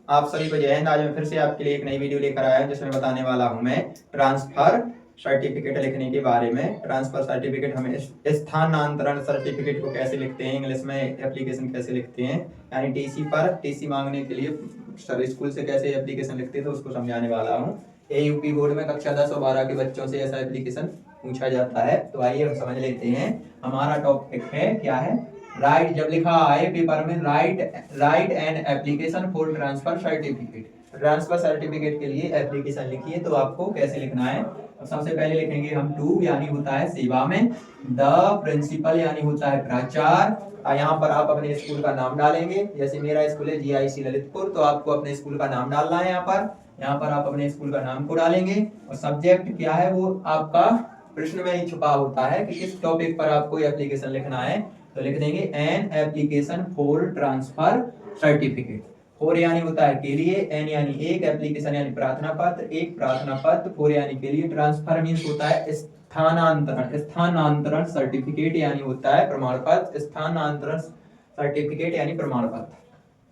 आप सभी को जय हिंद। आज मैं फिर से आपके लिए एक नई वीडियो लेकर आया हूं जिसमें बताने वाला हूं मैं ट्रांसफर सर्टिफिकेट लिखने के बारे में। ट्रांसफर सर्टिफिकेट, हमें स्थानांतरण सर्टिफिकेट को कैसे लिखते हैं, इंग्लिश में एप्लीकेशन कैसे लिखते हैं, यानी टीसी पर टीसी मांगने के लिए सर स्कूल से कैसे एप्लीकेशन लिखते हैं तो उसको समझाने वाला हूँ। AUP बोर्ड में कक्षा 10 और 12 के बच्चों से ऐसा एप्लीकेशन पूछा जाता है। तो आइए हम समझ लेते हैं। हमारा टॉपिक है क्या है, राइट। जब लिखा है पेपर में right an application for transfer certificate, transfer certificate के लिए एप्लीकेशन लिखिए तो आपको कैसे लिखना है। तो सबसे पहले लिखेंगे हम टू, यानी होता है सेवा में, द प्रिंसिपल यानी होता है प्राचार्य। यहाँ पर आप अपने स्कूल का नाम डालेंगे। जैसे मेरा स्कूल है GIC ललितपुर, तो आपको अपने स्कूल का नाम डालना है। यहाँ पर आप अपने स्कूल का नाम को डालेंगे। और सब्जेक्ट क्या है वो आपका प्रश्न में ही छुपा होता है कि किस टॉपिक पर आपको एप्लीकेशन लिखना है। तो लिख देंगे an application for transfer certificate. For यानी होता है के लिए, एन यानी एक, एप्लीकेशन यानी प्रार्थना पत्र, एक प्रार्थना पत्र, फॉर यानी के लिए, ट्रांसफर मीन्स होता है स्थानांतरण, स्थानांतरण सर्टिफिकेट यानी होता है प्रमाण पत्र, स्थानांतरण सर्टिफिकेट यानी प्रमाण पत्र।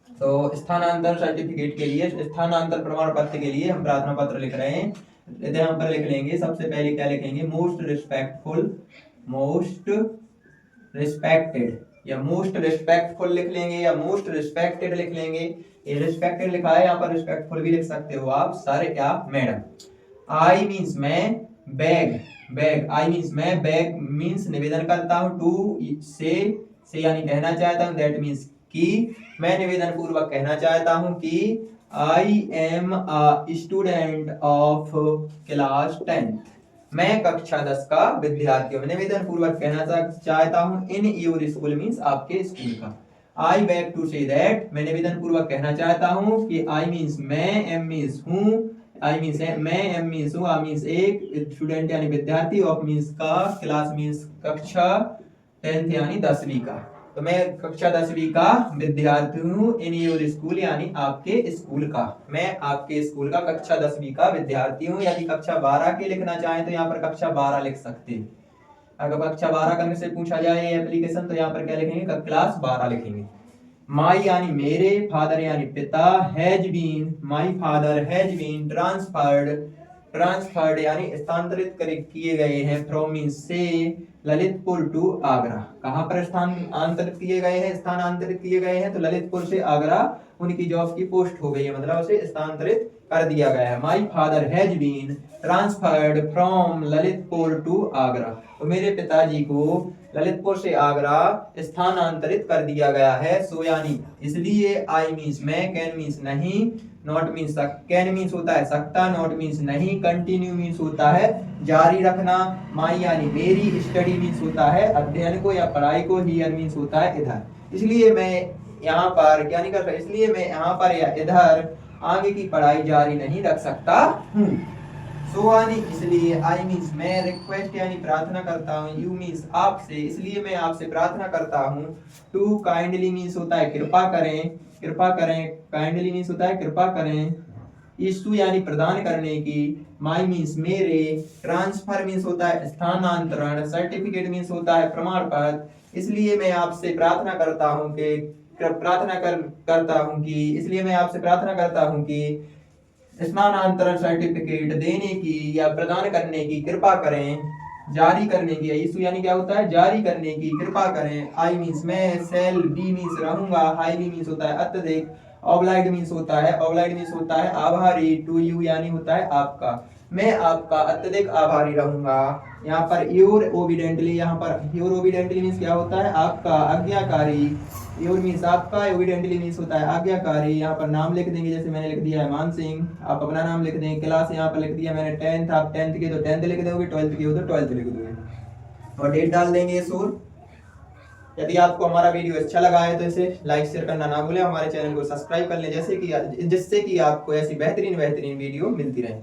तो स्थानांतरण सर्टिफिकेट के लिए, स्थानांतरण प्रमाण पत्र के लिए हम प्रार्थना पत्र लिख रहे हैं। यहाँ पर लिख लेंगे, सबसे पहले क्या लिखेंगे, मोस्ट रिस्पेक्टफुल, मोस्ट रिस्पेक्टेड, या मोस्ट रिस्पेक्टफुल लिख लेंगे या मोस्ट रिस्पेक्टेड लिख लेंगे। ये रिस्पेक्टेड लिखा है, यहाँ पर रिस्पेक्टफुल भी लिख सकते हो आप, सर या मैडम। आई मीन्स मैं, बैग, बैग, आई मीन्स मैं, बैग मीन्स निवेदन करता हूँ, टू से यानी कहना चाहता हूँ, दैट मीन्स कि मैं निवेदन पूर्वक कहना चाहता हूँ कि I am a student of class 10th, मैं कक्षा 10 का विद्यार्थी हूँ। निवेदन पूर्वक कहना चाहता हूँ इन योर स्कूल मीन्स आपके स्कूल का। I beg to say that, मैं निवेदन पूर्वक कहना चाहता हूँ कि आई मीन्स मैं, एम मीन्स हूँ, आई मीन्स मैं, एम मीन्स हूँ, आ मीन्स एक, स्टूडेंट यानी विद्यार्थी, ऑफ मीन्स का, क्लास मीन्स कक्षा, 10th यानी 10वीं का। तो मैं कक्षा 10वीं का विद्यार्थी हूँ इन योर स्कूल यानी आपके स्कूल का। मैं आपके स्कूल का कक्षा 10वीं का विद्यार्थी हूँ। यदि कक्षा 12 के लिखना चाहें तो यहाँ पर कक्षा 12 लिख सकते हैं। अगर कक्षा 12 करने से पूछा जाए एप्लीकेशन तो यहाँ पर क्या लिखेंगे, क्लास 12 लिखेंगे। माई यानी मेरे, फादर यानी पिता, has been, my father has been transferred, transferred यानी स्थानांतरित किए गए हैं, फ्रॉम मीन्स से, ललितपुर टू आगरा। कहां पर स्थानांतरित किए गए हैं, स्थानांतरित किए गए हैं तो ललितपुर से आगरा उनकी जॉब की पोस्ट हो गई है, मतलब उसे स्थानांतरित कर दिया गया है। My father has been transferred from Lalitpur to Agra, तो मेरे पिताजी को ललितपुर से आगरा स्थानांतरित कर दिया गया है। सो यानी इसलिए, आई मीन्स मैं, कैन मीन्स नहीं, नॉट मीन्स, कैन मीन्स होता है सकता, नॉट मीन्स नहीं, कंटिन्यू मीन्स होता है जारी रखना, माई यानी मेरी, स्टडी मीन्स होता है अध्ययन को या पढ़ाई को, हियर मीन्स होता है इधर। इसलिए मैं यहाँ पर क्या नहीं कर सकता, इसलिए मैं यहाँ पर या इधर आगे की पढ़ाई जारी नहीं रख सकता हूँ। सो यानी इसलिए, आई मीन्स मैं, रिक्वेस्ट यानी प्रार्थना करता हूँ, यू मीन्स आपसे, इसलिए मैं आपसे प्रार्थना करता हूँ, टू काइंडली मीन्स होता है कृपा करें, कृपा करें, काइंडली मीन्स होता है कृपा करें, इशू यानी प्रदान करने की, माई मीन्स मेरे, ट्रांसफर मीन्स होता है स्थानांतरण, सर्टिफिकेट मीन्स होता है प्रमाण पत्र। इसलिए मैं आपसे प्रार्थना करता हूँ कि इसलिए मैं आपसे प्रार्थना करता हूँ कि स्थानांतरण सर्टिफिकेट देने की या प्रदान करने की कृपा करें, जारी करने की, इशू यानी क्या होता है जारी करने की कृपा करें। आई मीन्स मैं, सेल, बी मीन्स रहूंगा, हाईली मीन्स होता है अत्यधिक, ऑब्लाइड मीन्स होता है, ऑब्लाइड मीन्स होता है आभारी, टू यू यानी होता है आपका, मैं आपका अत्यधिक आभारी रहूंगा। यहाँ पर योर ओबिडेंटली, यहाँ पर योर ओबिडेंटली मीन्स क्या होता है आपका आज्ञाकारी, योर मीन्स आपका, ओबिडेंटली मीन्स होता है आज्ञाकारी। यहाँ पर नाम लिख देंगे, जैसे मैंने लिख दिया है मान सिंह, आप अपना नाम लिख देंगे। क्लास यहाँ पर लिख दिया मैंने 10th, आप 10th के तो 10th लिख दोगे, 12th की हो तो 12th लिख दोगे, और डेट डाल देंगे सूर। यदि आपको हमारा वीडियो अच्छा लगा है तो इसे लाइक शेयर करना ना भूलें, हमारे चैनल को सब्सक्राइब कर लें, जिससे कि आपको ऐसी बेहतरीन वीडियो मिलती रहे।